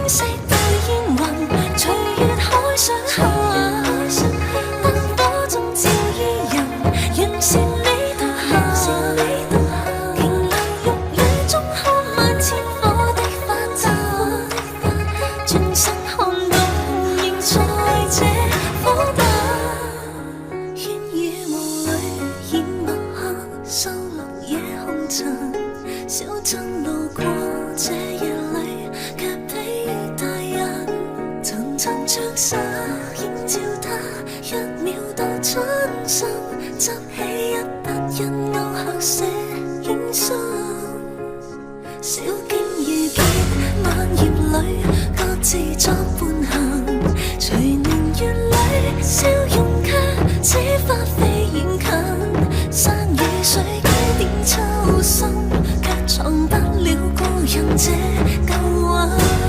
色對煙雲，隨月海上下，燈火中照伊人，完善你獨行。瓊樓玉宇中看萬千火的花綻，轉身看到仍在這火把。煙雨霧裏掩墨客，收錄野紅塵。小鎮路過這夜裏，卻疲於大人。層層着紗映照他，一秒到春心。執起一筆印勾刻寫影心。小徑遇見晚葉裏，各自作伴行。隨年月裏，笑容卻似花飛遠近。山與水幾點秋深，卻藏不了故人這舊魂。